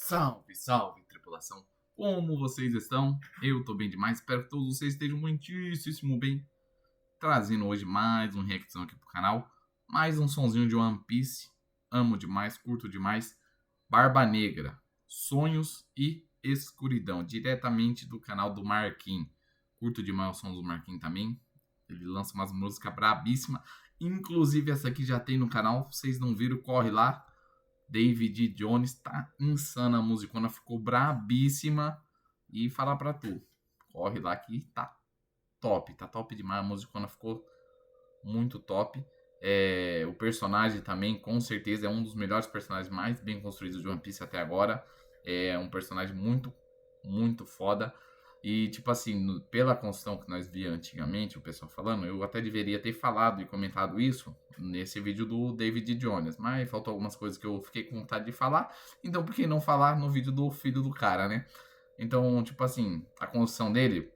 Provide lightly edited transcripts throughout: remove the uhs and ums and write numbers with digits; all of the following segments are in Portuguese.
Salve, salve, tripulação! Como vocês estão? Eu tô bem demais, espero que todos vocês estejam muitíssimo bem. Trazendo hoje mais um reacção aqui pro canal, mais um sonzinho de One Piece. Amo demais, curto demais. Barba Negra, Sonhos e Escuridão, diretamente do canal do Marquinhos. Curto demais o som do Marquinhos também. Ele lança umas músicas brabíssimas. Inclusive essa aqui já tem no canal, vocês não viram, corre lá. David Jones, tá insana a musicona, ficou brabíssima. E falar pra tu, corre lá que tá top demais, a musicona ficou muito top. O personagem também, com certeza, é um dos melhores personagens mais bem construídos de One Piece até agora. É um personagem muito foda. E, tipo assim, pela construção que nós via antigamente, o pessoal falando, eu até deveria ter falado e comentado isso nesse vídeo do David Jones, mas faltou algumas coisas que eu fiquei com vontade de falar, então por que não falar no vídeo do filho do cara, né? Então, tipo assim, a construção dele,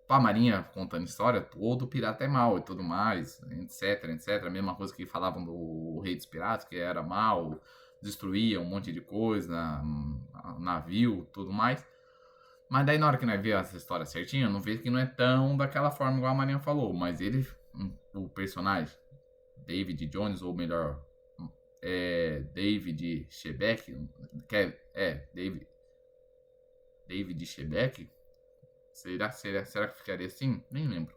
a Marinha contando história, todo pirata é mal e tudo mais, etc. A mesma coisa que falavam do Rei dos Piratas, que era mal, destruía um monte de coisa, navio, tudo mais. Mas daí na hora que nós vemos essa história certinha, não vê que não é tão daquela forma igual a Marinha falou. Mas ele, o personagem, David Jones, ou melhor, David Shebeck, David Shebeck? Será que ficaria assim? Nem lembro.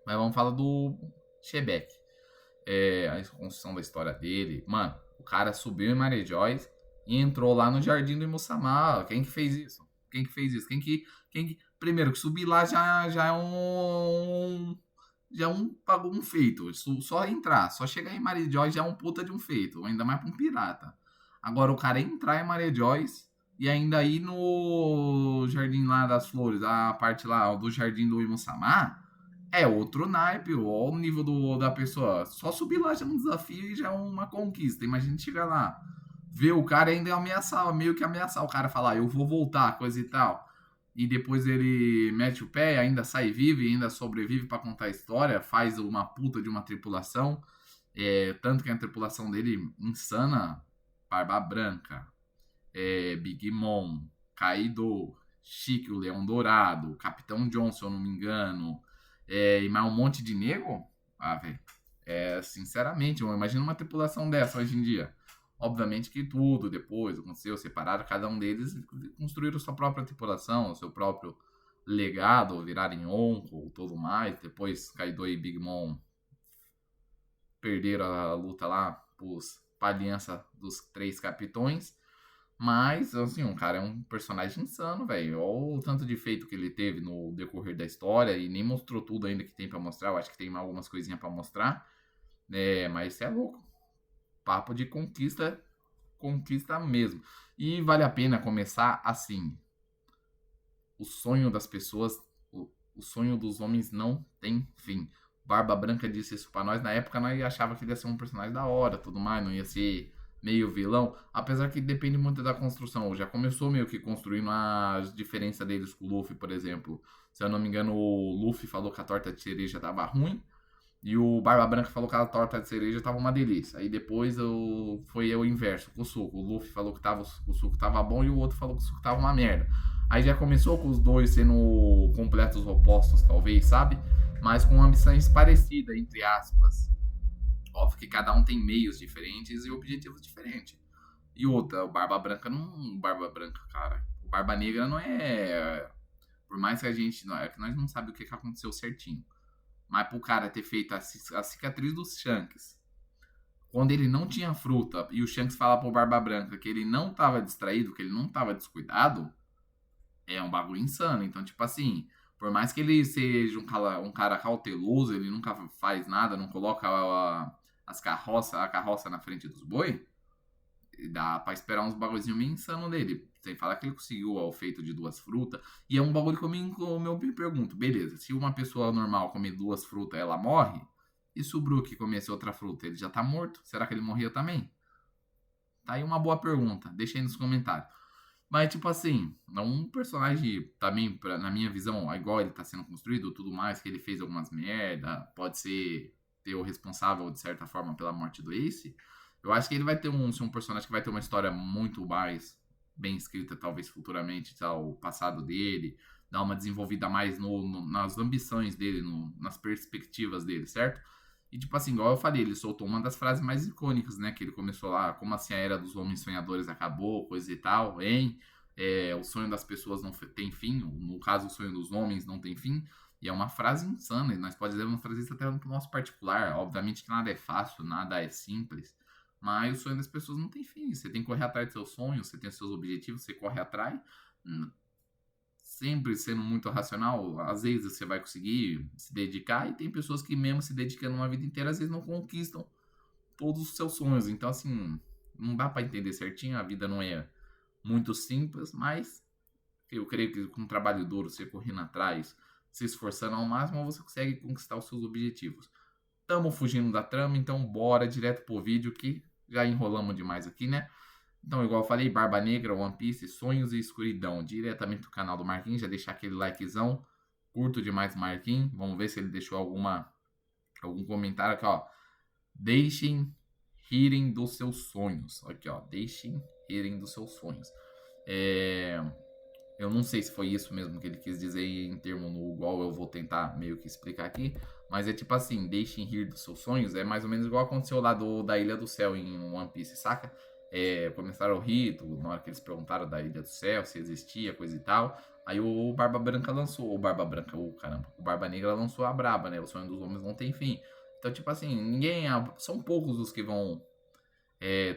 Mas vamos falar do Shebeck. A construção da história dele. Mano, o cara subiu em Mary Joyce e entrou lá no Jardim do Imusama. Quem que fez isso? Primeiro, que subir lá já é um. Pagou um feito. Só entrar, só chegar em Mary Joyce já é um puta de um feito. Ainda mais pra um pirata. Agora, o cara entrar em Mary Joyce e ainda ir no Jardim lá das Flores, a parte lá do Jardim do Imusama, é outro naipe, ó, o nível da pessoa. Só subir lá já é um desafio e já é uma conquista. Imagina chegar lá, ver o cara ainda ameaçar, meio que ameaçar o cara, falar, eu vou voltar, coisa e tal. E depois ele mete o pé, ainda sai vivo e ainda sobrevive para contar a história, faz uma puta de uma tripulação. Tanto que a tripulação dele insana, Barba Branca, Big Mom, Kaido, Chique, o Leão Dourado, Capitão John, se eu não me engano, e mais um monte de nego. Ah, velho. Sinceramente, eu imagino uma tripulação dessa hoje em dia. Obviamente que tudo depois aconteceu, separaram, cada um deles construíram sua própria tripulação, o seu próprio legado, viraram Yonko, tudo mais. Depois Kaido e Big Mom perderam a luta lá pra aliança dos 3 capitões. Mas, assim, um cara é um personagem insano, velho. Olha o tanto de feito que ele teve no decorrer da história e nem mostrou tudo ainda que tem pra mostrar. Eu acho que tem algumas coisinhas pra mostrar. Mas você é louco. Papo de conquista mesmo. E vale a pena começar assim. O sonho das pessoas, o sonho dos homens não tem fim. Barba Branca disse isso pra nós. Na época nós achava que ele ia ser um personagem da hora, tudo mais, não ia ser meio vilão, apesar que depende muito da construção. Já começou meio que construindo as diferenças deles com o Luffy, por exemplo. Se eu não me engano, o Luffy falou que a torta de cereja tava ruim. E o Barba Branca falou que a torta de cereja tava uma delícia. Aí depois foi o inverso, com o suco. O Luffy falou que o suco tava bom e o outro falou que o suco tava uma merda. Aí já começou com os dois sendo completos opostos, talvez, sabe? Mas com ambições parecidas, entre aspas. Óbvio que cada um tem meios diferentes e objetivos diferentes. E outra, o Barba Branca não. Barba Branca, cara. O Barba Negra não é. Por mais que a gente. Não, é que nós não sabemos o que aconteceu certinho. Mas pro cara ter feito a cicatriz dos Shanks, quando ele não tinha fruta, e o Shanks fala pro Barba Branca que ele não tava distraído, que ele não tava descuidado, é um bagulho insano. Então, tipo assim, por mais que ele seja um cara cauteloso, ele nunca faz nada, não coloca a carroça na frente dos boi, dá pra esperar uns bagulhozinhos meio insano dele. Sem falar que ele conseguiu o feito de 2 frutas. E é um bagulho que eu me pergunto, beleza, se uma pessoa normal comer 2 frutas, ela morre? E se o Brook comesse outra fruta, ele já tá morto? Será que ele morria também? Tá aí uma boa pergunta, deixa aí nos comentários. Mas, tipo assim, um personagem também, na minha visão, igual ele tá sendo construído, tudo mais, que ele fez algumas merda, pode ser o responsável, de certa forma, pela morte do Ace. Eu acho que ele vai ser um personagem que vai ter uma história muito mais bem escrita, talvez futuramente, tá, o passado dele, dar uma desenvolvida mais nas ambições dele, nas perspectivas dele, certo? E tipo assim, igual eu falei, ele soltou uma das frases mais icônicas, né? Que ele começou lá, como assim a era dos homens sonhadores acabou, coisa e tal, hein? O sonho das pessoas não tem fim, no caso, o sonho dos homens não tem fim. E é uma frase insana, e nós podemos trazer isso até no nosso particular. Obviamente que nada é fácil, nada é simples, mas o sonho das pessoas não tem fim. Você tem que correr atrás dos seus sonhos, você tem os seus objetivos, você corre atrás, sempre sendo muito racional. Às vezes você vai conseguir se dedicar, e tem pessoas que, mesmo se dedicando uma vida inteira, às vezes não conquistam todos os seus sonhos. Então, assim, não dá para entender certinho, a vida não é muito simples, mas eu creio que com um trabalho duro, você correndo atrás, se esforçando ao máximo, você consegue conquistar os seus objetivos. Estamos fugindo da trama, então bora direto pro vídeo que já enrolamos demais aqui, né? Então, igual eu falei, Barba Negra, One Piece, Sonhos e Escuridão, diretamente do canal do Marquinhos. Já deixar aquele likezão, curto demais o Marquinhos. Vamos ver se ele deixou algum comentário aqui, ó. Deixem rirem dos seus sonhos. Aqui, ó, deixem rirem dos seus sonhos. Eu não sei se foi isso mesmo que ele quis dizer em termo no igual eu vou tentar meio que explicar aqui, mas é tipo assim, deixem rir dos seus sonhos, é mais ou menos igual aconteceu lá da Ilha do Céu em One Piece, saca? Começaram a rir, na hora que eles perguntaram da Ilha do Céu, se existia, coisa e tal, aí o Barba Branca lançou, o Barba Branca, o Barba Negra lançou a braba, né? O sonho dos homens não tem fim. Então, tipo assim, são poucos os que vão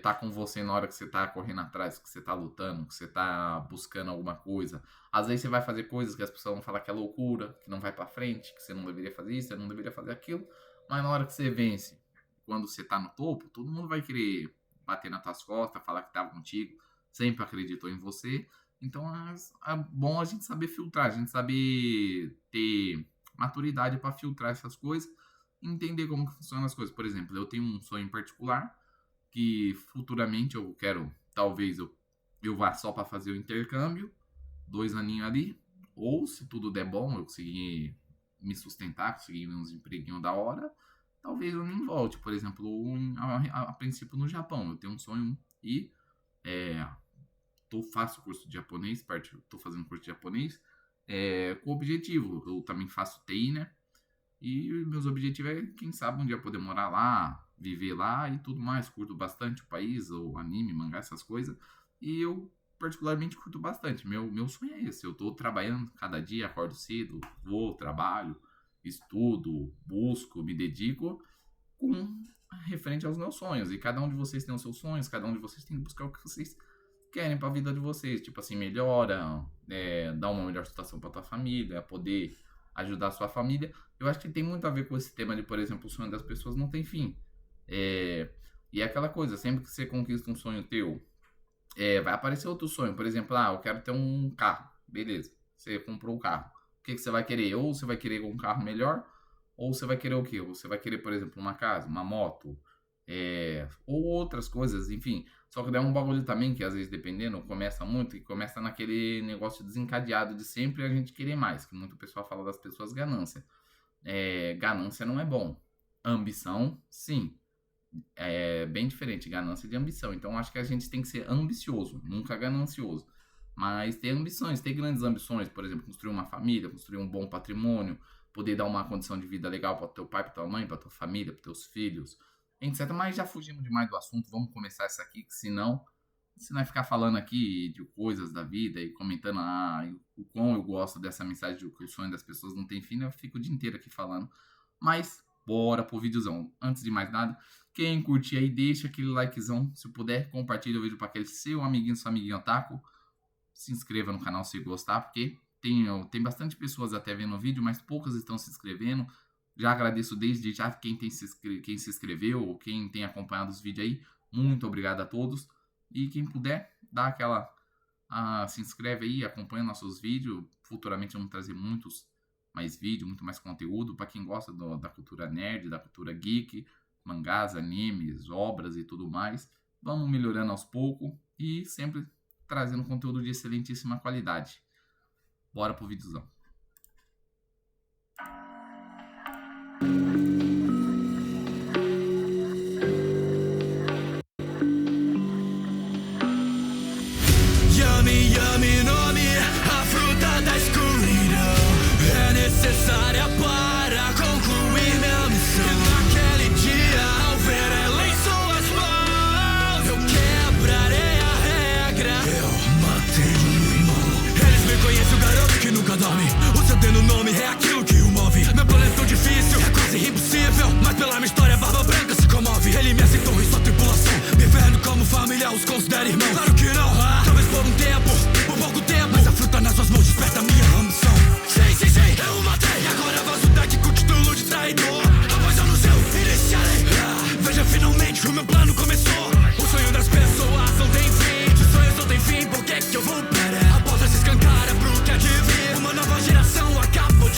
tá com você na hora que você tá correndo atrás, que você tá lutando, que você tá buscando alguma coisa. Às vezes você vai fazer coisas que as pessoas vão falar que é loucura, que não vai pra frente, que você não deveria fazer isso, você não deveria fazer aquilo. Mas na hora que você vence, quando você tá no topo, todo mundo vai querer bater nas tuas costas, falar que tava contigo, sempre acreditou em você. Então é bom a gente saber filtrar, a gente saber ter maturidade para filtrar essas coisas e entender como que funcionam as coisas. Por exemplo, eu tenho um sonho em particular que futuramente eu quero, talvez eu vá só para fazer o intercâmbio, 2 aninhos ali, ou se tudo der bom, eu conseguir me sustentar, conseguir uns empreguinhos da hora, talvez eu nem volte. Por exemplo, a princípio no Japão, eu tenho um sonho e faço curso de japonês, tô fazendo curso de japonês, com o objetivo, eu também faço TI, né? E meus objetivos é, quem sabe, um dia poder morar lá, viver lá e tudo mais. Curto bastante o país, o anime, mangá, essas coisas. E eu particularmente curto bastante. Meu sonho é esse. Eu tô trabalhando cada dia, acordo cedo, vou, trabalho, estudo, busco, me dedico com referente aos meus sonhos. E cada um de vocês tem os seus sonhos, cada um de vocês tem que buscar o que vocês querem para a vida de vocês. Tipo assim, melhora, dar uma melhor situação para tua família, poder ajudar a sua família. Eu acho que tem muito a ver com esse tema de, por exemplo, o sonho das pessoas não tem fim. E é aquela coisa, sempre que você conquista um sonho teu, vai aparecer outro sonho. Por exemplo, eu quero ter um carro. Beleza, você comprou o carro. O que você vai querer? Ou você vai querer um carro melhor, ou você vai querer o quê? Ou você vai querer, por exemplo, uma casa, uma moto, ou outras coisas, enfim. Só que dá um bagulho também que, às vezes, dependendo, começa muito e começa naquele negócio desencadeado de sempre a gente querer mais, que muito pessoal fala das pessoas ganância. Ganância não é bom. Ambição, sim. É bem diferente, ganância de ambição. Então, acho que a gente tem que ser ambicioso, nunca ganancioso. Mas ter ambições, ter grandes ambições, por exemplo, construir uma família, construir um bom patrimônio, poder dar uma condição de vida legal para teu pai, para tua mãe, para tua família, para teus filhos, etc. Mas já fugimos demais do assunto, vamos começar isso aqui, que senão, se nós ficar falando aqui de coisas da vida e comentando o quão eu gosto dessa mensagem de que o sonho das pessoas não tem fim, eu fico o dia inteiro aqui falando. Mas, bora pro videozão. Antes de mais nada, quem curtir aí, deixa aquele likezão. Se puder, compartilha o vídeo para aquele seu amiguinho, sua amiguinha otaku. Se inscreva no canal se gostar, porque tem bastante pessoas até vendo o vídeo, mas poucas estão se inscrevendo. Já agradeço desde já quem se inscreveu ou quem tem acompanhado os vídeos aí. Muito obrigado a todos. E quem puder, dá aquela... se inscreve aí, acompanha nossos vídeos. Futuramente vamos trazer muitos mais vídeos, muito mais conteúdo para quem gosta da cultura nerd, da cultura geek, mangás, animes, obras e tudo mais. Vamos melhorando aos poucos e sempre trazendo conteúdo de excelentíssima qualidade. Bora pro videozão. chame nome, a fruta da escuridão é necessária para concluir minha missão. E naquele dia, ao ver ela em suas mãos, eu quebrarei a regra. Eu matei meu irmão. Eles me conhecem, o garoto que nunca dorme. O seu tendo nome é aquilo que o move. Meu plano é tão difícil, é quase impossível, mas pela minha história, Barba Branca se comove. Ele me aceitou em sua tripulação, me vendo como família, os considera irmão. Claro que não, talvez por um tempo, por pouco tempo, mas a fruta nas suas mãos desperta minha ambição. Sim, eu o matei, e agora vazo daqui com o título de traidor. Após anos eu iniciarei, veja finalmente o meu plano começou. O sonho das pessoas não tem fim, se sonhos não tem fim, por que que eu vou parar? A porta se escancara pro que há de vir, uma nova geração acabou de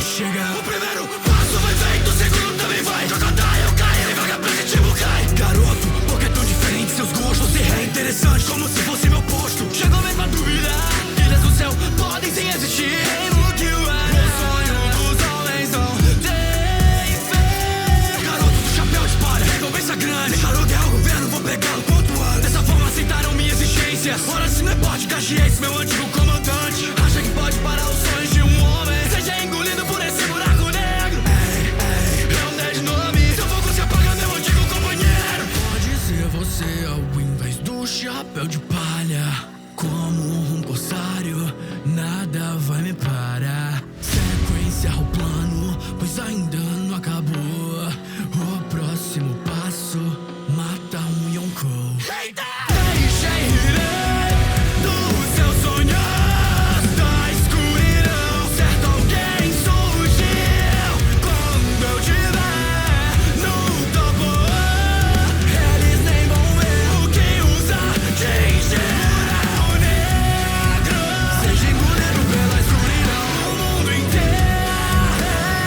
chegar. O primeiro passo vai feito, o segundo também vai. Crocodile eu caio, ele vaga positivo cai. Garoto, por que é tão diferente seus gostos? É interessante como se fosse meu posto. Chegou mesmo a dúvida, ilhas do céu podem sim existir. Em que o sonho dos homens não tem fé. Garoto do chapéu de palha, recompensa grande. Declarou guerra ao governo, vou pegá-lo quanto antes. Dessa forma aceitaram minhas exigências. Ora se não é porte, esse meu antigo comandante. Acha que pode parar os sonhos de um homem? Seja engolido por esse buraco negro. Eu mudei de nome, seu fogo se apaga, meu antigo companheiro. Pode ser você ao invés do chapéu de palha. Como um corsário, nada vai me parar. Sequência o plano, pois ainda não acabou. O próximo passo, mata um Yonkou. Deixei dos seus sonhos da escuridão. Certo, alguém surgiu quando eu tiver no topo. Eles nem vão ver o que usa atingir o negro. Seja engolido pela escuridão, o mundo inteiro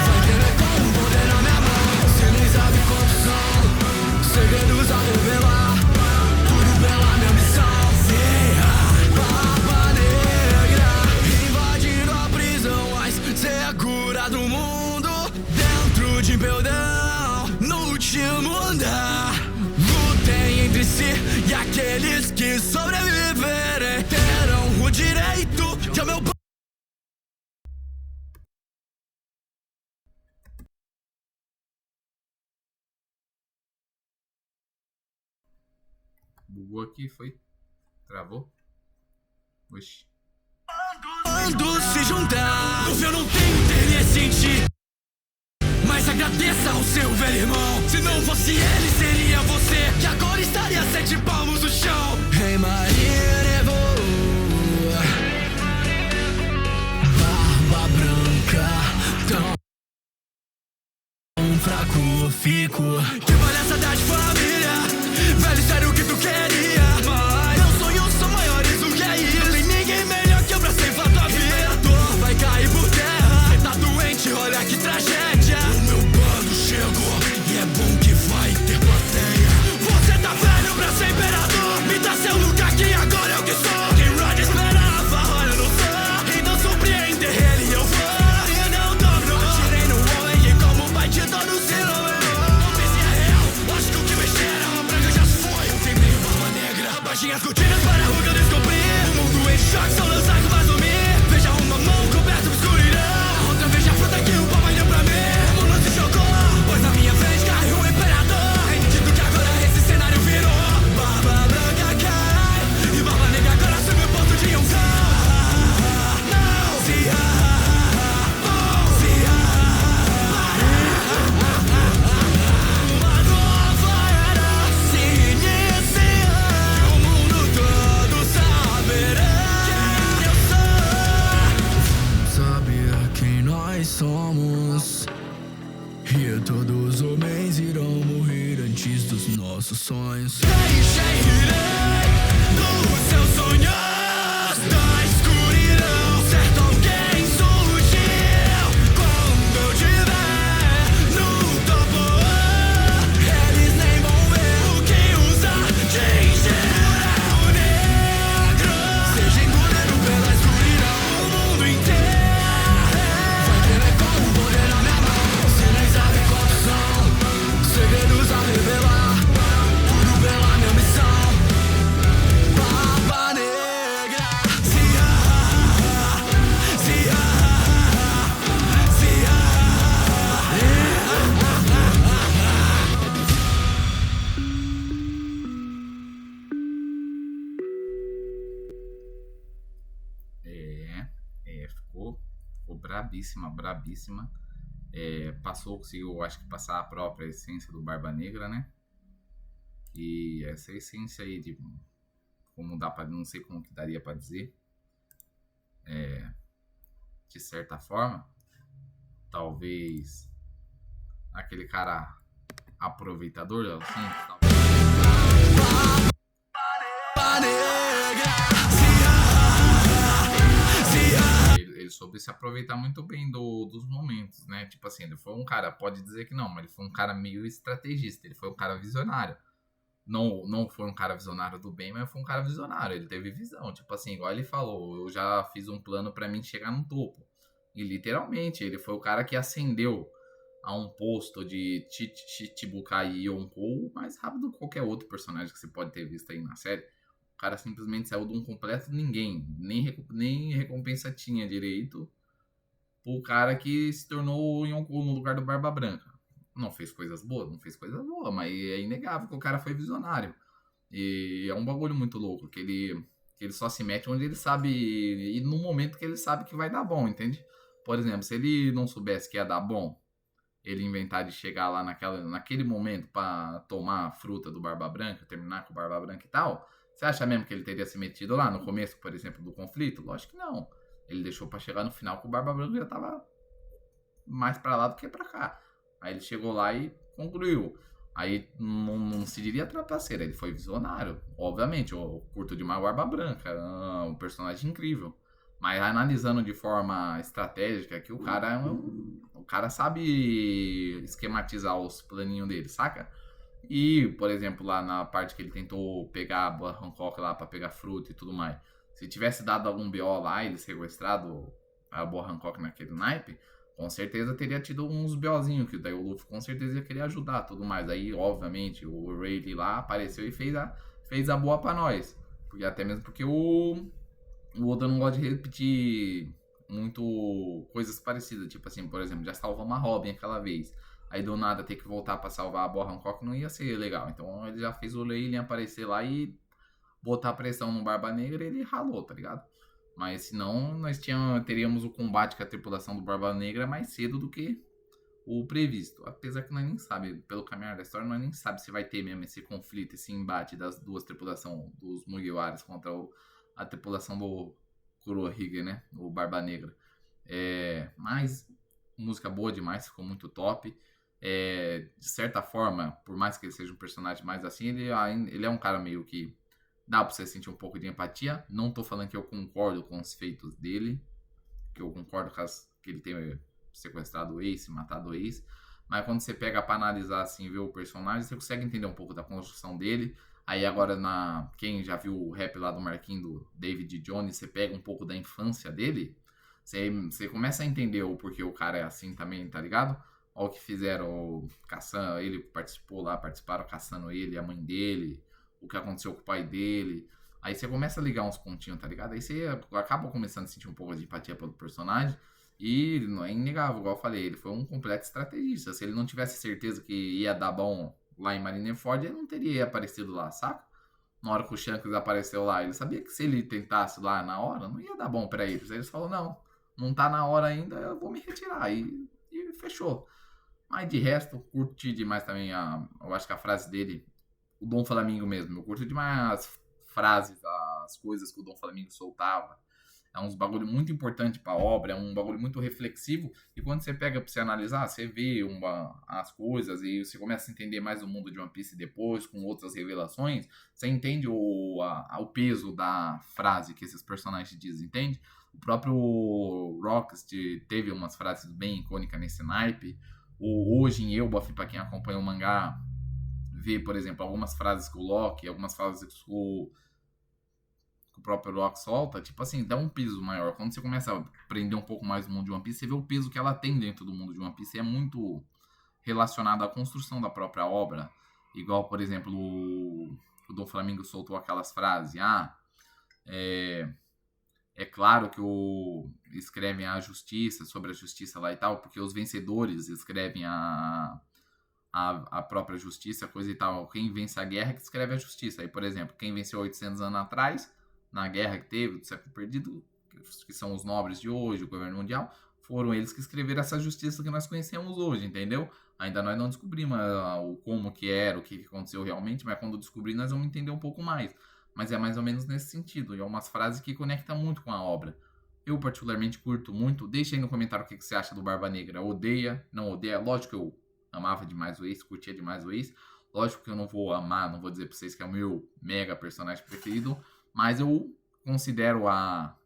vai ter como poder na minha mão. Você nem sabe quantos são segredos a revelar. Tudo pela minha missão. Barba Negra invadindo a prisão mais segura do mundo. Dentro de Beldão, no último andar. Lutem entre si e aqueles que sobreviverem terão o direito de ao meu Bugou aqui, foi? Travou? Oxi. Quando se juntar, eu não tenho interesse em ti, mas agradeça ao seu velho irmão. Se não fosse ele, seria você, que agora estaria a 7 palmos no chão. Rei Maria voa, Barba Branca, tão fraco fico. Que palhaçada de família, velho, sério o que tu queria. Mas meus sonhos são maiores do que isso. Não tem ninguém melhor que eu pra ceifar tua vida. A dor vai cair por terra, cê tá doente, olha que tragédia. O meu bando chegou e é bom que vai ter plateia. Você tá velho pra ser imperador, me dá seu lugar que agora é o que sou. Quem Rod esperava, olha eu não sou. Então surpreender ele eu vou. E não dobro, atirei no homem e como o pai de todos se não pense é real, lógico que besteira. A branca já se foi, eu tentei Barba Negra. Baixinha as cortinas para a rua que eu descobri. O mundo em choque, só lançar que vai sumir. Veja uma mão coberta de escuridão, outra veja a fruta que o papai deu pra mim. O mundo se chocou, pois na minha frente caiu o imperador. É nítido que agora esse cenário virou. Barba Branca cai e Barba Negra agora assume o ponto de um cão. Não se uma nova era se inicia. O mundo todo saberá quem eu sou. Saber quem nós somos. E todos os homens irão morrer antes dos nossos sonhos. Deixei dos seus sonhos da escuridão. Certo, alguém surgiu quando eu tiver no topo. Eles nem vão ver o que usa atingir o negro. Seja engolido pela escuridão, o mundo inteiro vai ter como poder na minha mão. Você nem sabe quantos são segredos a revelar. Tudo pela minha missão. brabíssima, brabíssima. Conseguiu, acho que passar a própria essência do Barba Negra, né? E essa essência aí de como dá para, não sei como que daria para dizer, de certa forma, talvez aquele cara aproveitador, assim, ele soube se aproveitar muito bem dos momentos, né? Tipo assim, ele foi um cara, pode dizer que não, mas ele foi um cara meio estrategista, ele foi um cara visionário. Não foi um cara visionário do bem, mas foi um cara visionário. Ele teve visão. Tipo assim, igual ele falou, eu já fiz um plano pra mim chegar no topo. E literalmente, ele foi o cara que ascendeu a um posto de Chichibukai e Yonkou mais rápido que qualquer outro personagem que você pode ter visto aí na série. O cara simplesmente saiu de um completo ninguém. Nem recompensa tinha direito pro cara que se tornou o Yonkou no lugar do Barba Branca. Não fez coisas boas, mas é inegável que o cara foi visionário. E é um bagulho muito louco, que ele só se mete onde ele sabe, e no momento que ele sabe que vai dar bom, entende? Por exemplo, se ele não soubesse que ia dar bom, ele inventar de chegar lá naquele momento pra tomar a fruta do Barba Branca, terminar com o Barba Branca e tal, você acha mesmo que ele teria se metido lá no começo, por exemplo, do conflito? Lógico que não. Ele deixou pra chegar no final que o Barba Branca já tava mais pra lá do que pra cá. Aí ele chegou lá e concluiu. Aí não se diria trapaceiro, ele foi visionário. Obviamente, eu curto demais o Barba Branca, um personagem incrível. Mas analisando de forma estratégica, que o cara sabe esquematizar os planinhos dele, saca? E, por exemplo, lá na parte que ele tentou pegar a Boa Hancock lá pra pegar fruta e tudo mais. Se tivesse dado algum BO lá, ele sequestrado a Boa Hancock naquele naipe, com certeza teria tido uns BOzinhos, que daí o Luffy com certeza ia querer ajudar tudo mais. Aí, obviamente, o Rayleigh lá apareceu e fez a boa pra nós. Porque, até mesmo porque o Oda não gosta de repetir muito coisas parecidas. Tipo assim, por exemplo, já salvou uma Robin aquela vez. Aí do nada ter que voltar pra salvar a Boa Hancock não ia ser legal. Então ele já fez o Rayleigh aparecer lá e botar pressão no Barba Negra e ele ralou, tá ligado? Mas senão nós teríamos o combate com a tripulação do Barba Negra mais cedo do que o previsto. Apesar que nós nem sabe, pelo caminhar da história, nós nem sabe se vai ter mesmo esse conflito, esse embate das duas tripulações, dos Mugiwaras contra a tripulação do Kurohige, né? O Barba Negra. Mas música boa demais, ficou muito top. De certa forma, por mais que ele seja um personagem mais assim, ele é um cara meio que dá pra você sentir um pouco de empatia. Não tô falando que eu concordo com os feitos dele, que eu concordo que ele tenha sequestrado o Ace, matado o Ace, mas quando você pega pra analisar assim, ver o personagem, você consegue entender um pouco da construção dele. Aí agora, quem já viu o rap lá do Marquinhos, do David Jones, você pega um pouco da infância dele, você começa a entender o porquê o cara é assim também, tá ligado? Olha o que fizeram, caçando, ele participaram caçando ele, a mãe dele, o que aconteceu com o pai dele. Aí você começa a ligar uns pontinhos, tá ligado? Aí você acaba começando a sentir um pouco de empatia pelo personagem. E não é inegável, igual eu falei, ele foi um completo estrategista. Se ele não tivesse certeza que ia dar bom lá em Marineford, ele não teria aparecido lá, saca? Na hora que o Shanks apareceu lá, ele sabia que se ele tentasse lá na hora, não ia dar bom pra eles. Aí eles falaram, não tá na hora ainda, eu vou me retirar. E fechou. Mas de resto, curti demais também, eu acho que a frase dele, o Dom Flamingo mesmo. Eu curto demais as frases, as coisas que o Dom Flamingo soltava. É uns bagulho muito importante pra obra, é um bagulho muito reflexivo. E quando você pega pra você analisar, você vê as coisas e você começa a entender mais o mundo de One Piece depois, com outras revelações. Você entende o peso da frase que esses personagens dizem, entende? O próprio Rocks teve umas frases bem icônicas nesse naipe. O Hoje em Elbaf, pra quem acompanha o mangá, vê, por exemplo, algumas frases que o Loki, algumas frases que o próprio Rock solta, tipo assim, dá um peso maior. Quando você começa a aprender um pouco mais do mundo de One Piece, você vê o peso que ela tem dentro do mundo de One Piece. É muito relacionado à construção da própria obra. Igual, por exemplo, o Dom Flamingo soltou aquelas frases. É claro que escrevem a justiça, sobre a justiça lá e tal, porque os vencedores escrevem a própria justiça, coisa e tal. Quem vence a guerra é que escreve a justiça. Aí, por exemplo, quem venceu 800 anos atrás, na guerra que teve, do século perdido, que são os nobres de hoje, o governo mundial, foram eles que escreveram essa justiça que nós conhecemos hoje, entendeu? Ainda nós não descobrimos o como que era, o que aconteceu realmente, mas quando descobrir nós vamos entender um pouco mais. Mas é mais ou menos nesse sentido, e é umas frases que conectam muito com a obra. Eu particularmente curto muito. Deixa aí no comentário o que você acha do Barba Negra. Odeia, não odeia? Lógico que eu amava demais o Ace, curtia demais o Ace. Lógico que eu não vou amar, não vou dizer pra vocês que é o meu mega personagem preferido, mas eu considero a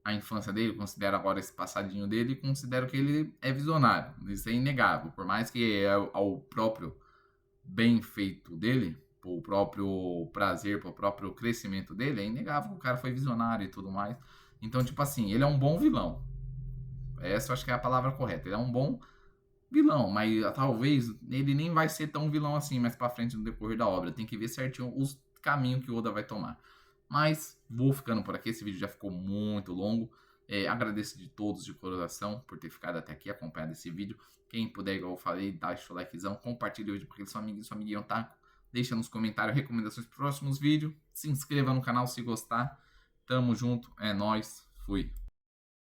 infância dele, considero agora esse passadinho dele e considero que ele é visionário. Isso é inegável. Por mais que ao próprio bem feito dele, o próprio prazer, pro próprio crescimento dele, é inegável que o cara foi visionário e tudo mais. Então, tipo assim, ele é um bom vilão. Essa eu acho que é a palavra correta. Ele é um bom vilão, mas talvez ele nem vai ser tão vilão assim mais pra frente no decorrer da obra. Tem que ver certinho os caminhos que o Oda vai tomar. Mas vou ficando por aqui. Esse vídeo já ficou muito longo. Agradeço de todos de coração por ter ficado até aqui acompanhado esse vídeo. Quem puder, igual eu falei, deixa o likezão, compartilha o vídeo com aquele seu amigo e sua amiguinha otaku. Deixa nos comentários recomendações para próximos vídeos. Se inscreva no canal se gostar. Tamo junto, é nóis, fui.